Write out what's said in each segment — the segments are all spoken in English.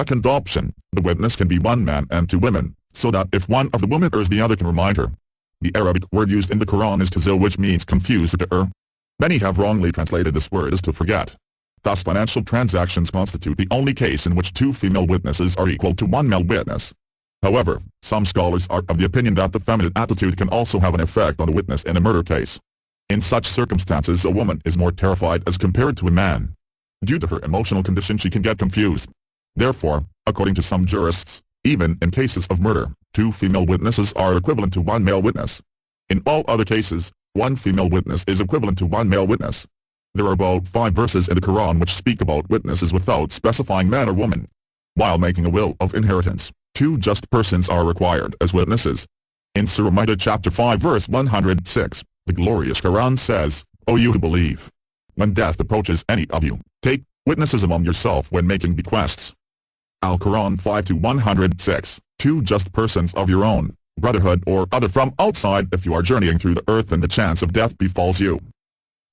Second option, the witness can be one man and two women, so that if one of the women errs the other can remind her. The Arabic word used in the Quran is tazil, which means confuse or to err. Many have wrongly translated this word as to forget. Thus financial transactions constitute the only case in which two female witnesses are equal to one male witness. However, some scholars are of the opinion that the feminine attitude can also have an effect on the witness in a murder case. In such circumstances, a woman is more terrified as compared to a man. Due to her emotional condition, she can get confused. Therefore, according to some jurists, even in cases of murder, two female witnesses are equivalent to one male witness. In all other cases, one female witness is equivalent to one male witness. There are about 5 verses in the Quran which speak about witnesses without specifying man or woman. While making a will of inheritance, 2 just persons are required as witnesses. In Surah Maida chapter 5 verse 106, the glorious Quran says, "O you who believe, when death approaches any of you, take witnesses among yourself when making bequests." Al-Quran 5-106, 2 just persons of your own brotherhood or other from outside if you are journeying through the earth and the chance of death befalls you.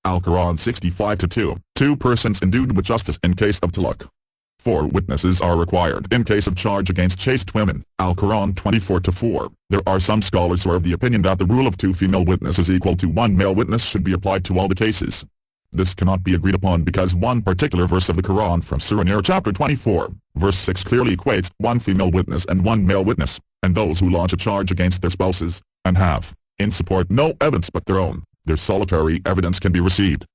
Al-Quran 65-2, 2 persons endued with justice in case of talaq. 4 witnesses are required in case of charge against chaste women. Al-Quran 24-4, there are some scholars who are of the opinion that the rule of 2 female witnesses equal to 1 male witness should be applied to all the cases. This cannot be agreed upon because one particular verse of the Quran from Surah Nur chapter 24, verse 6 clearly equates 1 female witness and 1 male witness, and those who launch a charge against their spouses, and have, in support no evidence but their own, their solitary evidence can be received.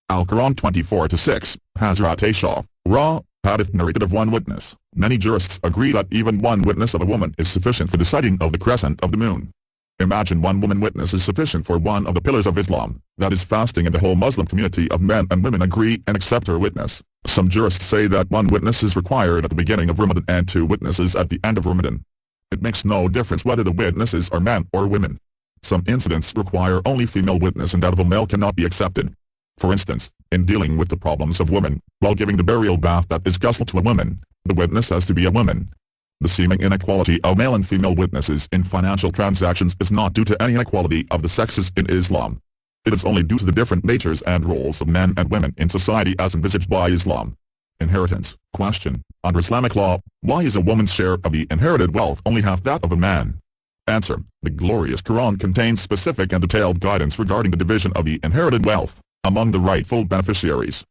Al-Quran 24-6, Hazrat Aisha, hadith narrated of 1 witness. Many jurists agree that even 1 witness of a woman is sufficient for the sighting of the crescent of the moon. Imagine 1 woman witness is sufficient for one of the pillars of Islam, that is fasting, and the whole Muslim community of men and women agree and accept her witness. Some jurists say that 1 witness is required at the beginning of Ramadan and 2 witnesses at the end of Ramadan. It makes no difference whether the witnesses are men or women. Some incidents require only female witness and that of a male cannot be accepted. For instance, in dealing with the problems of women, while giving the burial bath that is ghusl to a woman, the witness has to be a woman. The seeming inequality of male and female witnesses in financial transactions is not due to any inequality of the sexes in Islam. It is only due to the different natures and roles of men and women in society as envisaged by Islam. Inheritance. Question. Under Islamic law, why is a woman's share of the inherited wealth only half that of a man? Answer. The glorious Quran contains specific and detailed guidance regarding the division of the inherited wealth among the rightful beneficiaries.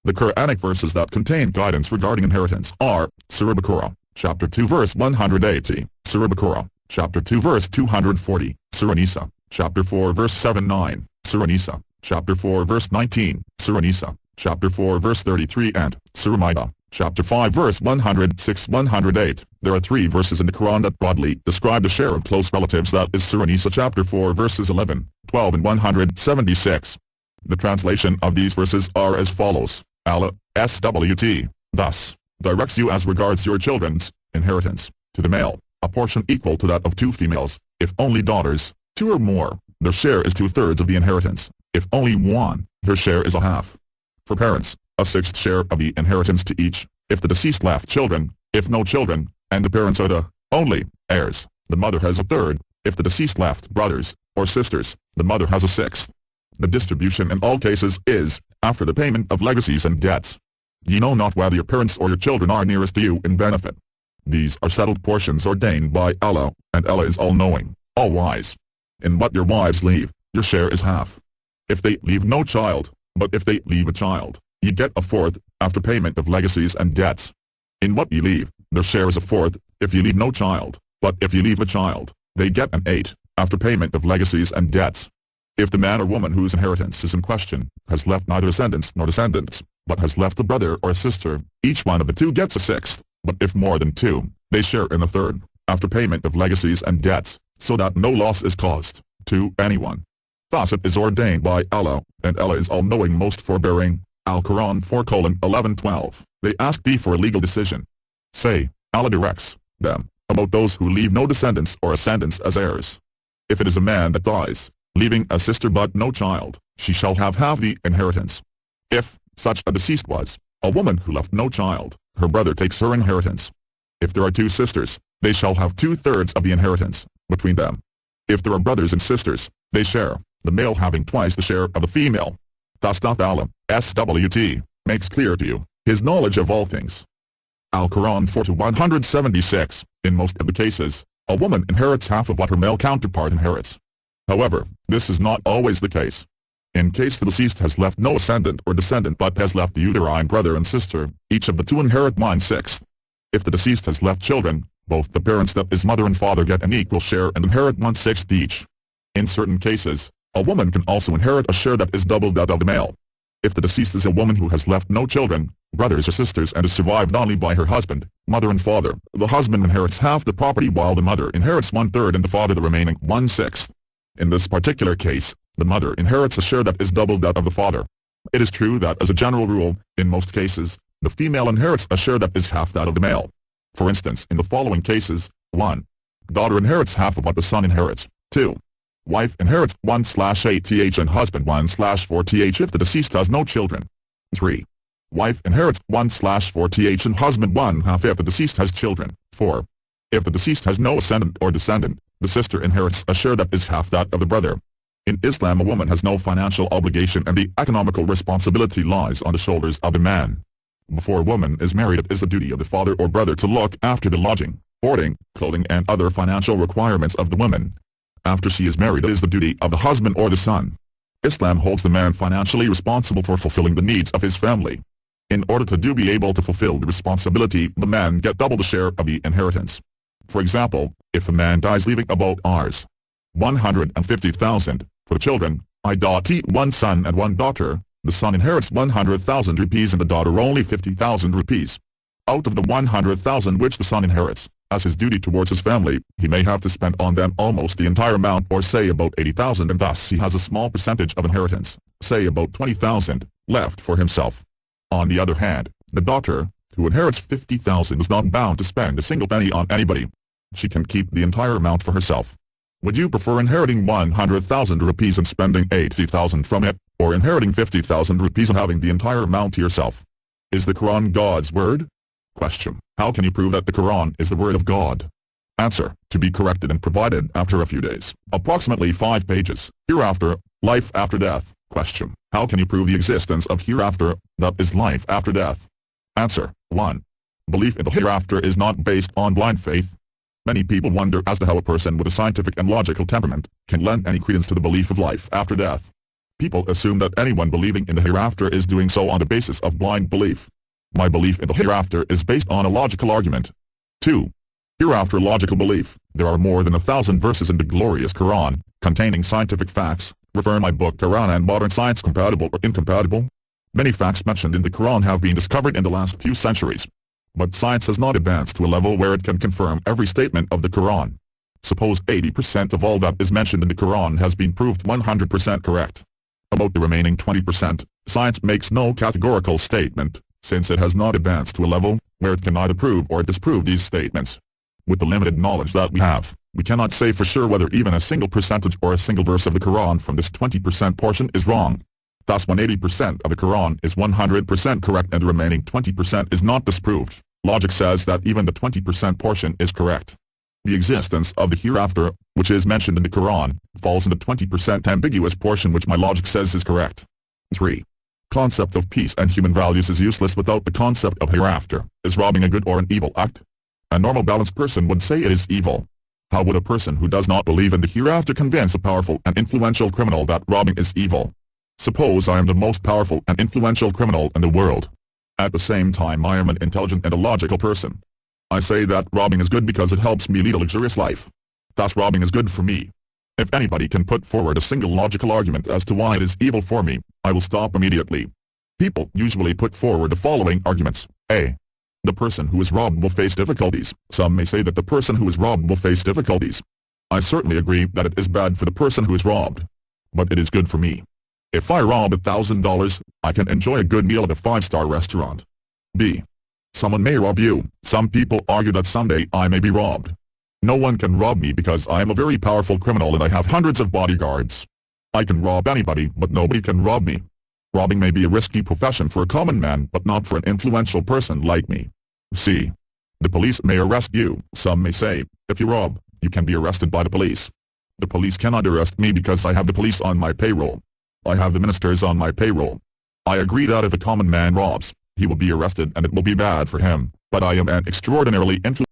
The Quranic verses that contain guidance regarding inheritance are Surah Baqarah, chapter 2 verse 180, Surah Baqarah, chapter 2 verse 240, Surah Nisa, chapter 4 verse 79, Surah Nisa, chapter 4 verse 19, Surah Nisa, chapter 4 verse 33 and Surah Maida, chapter 5 verse 106-108. There are 3 verses in the Quran that broadly describe the share of close relatives, that is Surah Nisa chapter 4 verses 11, 12 and 176. The translation of these verses are as follows. Allah, SWT, thus, directs you as regards your children's inheritance, to the male, a portion equal to that of 2 females, if only daughters, 2 or more, their share is 2/3 of the inheritance, if only 1, her share is a half. For parents, a 1/6 share of the inheritance to each, if the deceased left children, if no children, and the parents are the only heirs, the mother has a 1/3, if the deceased left brothers or sisters, the mother has a 1/6. The distribution in all cases is, after the payment of legacies and debts. Ye know not whether your parents or your children are nearest to you in benefit. These are settled portions ordained by Allah, and Allah is all-knowing, all-wise. In what your wives leave, your share is half. If they leave no child, but if they leave a child, ye get a 1/4, after payment of legacies and debts. In what ye leave, their share is a 1/4, if ye leave no child, but if ye leave a child, they get an 1/8, after payment of legacies and debts. If the man or woman whose inheritance is in question, has left neither ascendants nor descendants, but has left a brother or a sister, each one of the 2 gets a 1/6, but if more than 2, they share in a 1/3, after payment of legacies and debts, so that no loss is caused to anyone. Thus it is ordained by Allah, and Allah is all-knowing, most forbearing. Al-Quran 4:11-12. They ask thee for a legal decision. Say, Allah directs them about those who leave no descendants or ascendants as heirs. If it is a man that dies, leaving a sister but no child, she shall have half the inheritance. If such a deceased was a woman who left no child, her brother takes her inheritance. If there are 2 sisters, they shall have 2/3 of the inheritance between them. If there are brothers and sisters, they share, the male having twice the share of the female. Thus doth Allah, SWT, makes clear to you his knowledge of all things. Al-Quran 4-176. In most of the cases, a woman inherits half of what her male counterpart inherits. However, this is not always the case. In case the deceased has left no ascendant or descendant but has left the uterine brother and sister, each of the two inherit 1/6. If the deceased has left children, both the parents, that is mother and father, get an equal share and inherit 1/6 each. In certain cases, a woman can also inherit a share that is double that of the male. If the deceased is a woman who has left no children, brothers or sisters, and is survived only by her husband, mother and father, the husband inherits half the property while the mother inherits 1/3 and the father the remaining 1/6. In this particular case, the mother inherits a share that is double that of the father. It is true that as a general rule, in most cases, the female inherits a share that is half that of the male. For instance, in the following cases: 1. Daughter inherits half of what the son inherits. 2. Wife inherits 1/8th and husband 1/4th if the deceased has no children. 3. Wife inherits 1/4th and husband 1/2 if the deceased has children. 4. If the deceased has no ascendant or descendant, the sister inherits a share that is half that of the brother. In Islam, a woman has no financial obligation and the economical responsibility lies on the shoulders of the man. Before a woman is married, it is the duty of the father or brother to look after the lodging, boarding, clothing and other financial requirements of the woman. After she is married, it is the duty of the husband or the son. Islam holds the man financially responsible for fulfilling the needs of his family. In order to be able to fulfill the responsibility, the man get double the share of the inheritance. For example, if a man dies leaving about Rs. 150,000 for the children, i.e. one son and one daughter, the son inherits 100,000 rupees and the daughter only 50,000 rupees. Out of the 100,000 which the son inherits, as his duty towards his family, he may have to spend on them almost the entire amount, or say about 80,000, and thus he has a small percentage of inheritance, say about 20,000, left for himself. On the other hand, the daughter, who inherits 50,000, is not bound to spend a single penny on anybody. She can keep the entire amount for herself. Would you prefer inheriting 100,000 rupees and spending 80,000 from it, or inheriting 50,000 rupees and having the entire amount to yourself? Is the Quran God's word? Question: how can you prove that the Quran is the word of God? Answer: to be corrected and provided after a few days. Approximately 5 pages. Hereafter, life after death. Question: how can you prove the existence of hereafter, that is life after death? Answer: 1. Belief in the hereafter is not based on blind faith. Many people wonder as to how a person with a scientific and logical temperament can lend any credence to the belief of life after death. People assume that anyone believing in the hereafter is doing so on the basis of blind belief. My belief in the hereafter is based on a logical argument. 2. Hereafter logical belief. There are more than 1,000 verses in the glorious Quran, containing scientific facts. Refer my book Quran and Modern Science, Compatible or Incompatible? Many facts mentioned in the Quran have been discovered in the last few centuries. But science has not advanced to a level where it can confirm every statement of the Quran. Suppose 80% of all that is mentioned in the Quran has been proved 100% correct. About the remaining 20%, science makes no categorical statement, since it has not advanced to a level where it can either prove or disprove these statements. With the limited knowledge that we have, we cannot say for sure whether even a single percentage or a single verse of the Quran from this 20% portion is wrong. Thus when 80% of the Quran is 100% correct and the remaining 20% is not disproved, logic says that even the 20% portion is correct. The existence of the hereafter, which is mentioned in the Quran, falls in the 20% ambiguous portion, which my logic says is correct. 3. Concept of peace and human values is useless without the concept of hereafter. Is robbing a good or an evil act? A normal balanced person would say it is evil. How would a person who does not believe in the hereafter convince a powerful and influential criminal that robbing is evil? Suppose I am the most powerful and influential criminal in the world. At the same time I am an intelligent and a logical person. I say that robbing is good because it helps me lead a luxurious life. Thus robbing is good for me. If anybody can put forward a single logical argument as to why it is evil for me, I will stop immediately. People usually put forward the following arguments. A. The person who is robbed will face difficulties. Some may say that the person who is robbed will face difficulties. I certainly agree that it is bad for the person who is robbed. But it is good for me. If I rob $1,000, I can enjoy a good meal at a 5-star restaurant. B. Someone may rob you. Some people argue that someday I may be robbed. No one can rob me because I am a very powerful criminal and I have hundreds of bodyguards. I can rob anybody, but nobody can rob me. Robbing may be a risky profession for a common man, but not for an influential person like me. C. The police may arrest you. Some may say, if you rob, you can be arrested by the police. The police cannot arrest me because I have the police on my payroll. I have the ministers on my payroll. I agree that if a common man robs, he will be arrested and it will be bad for him, but I am an extraordinarily influential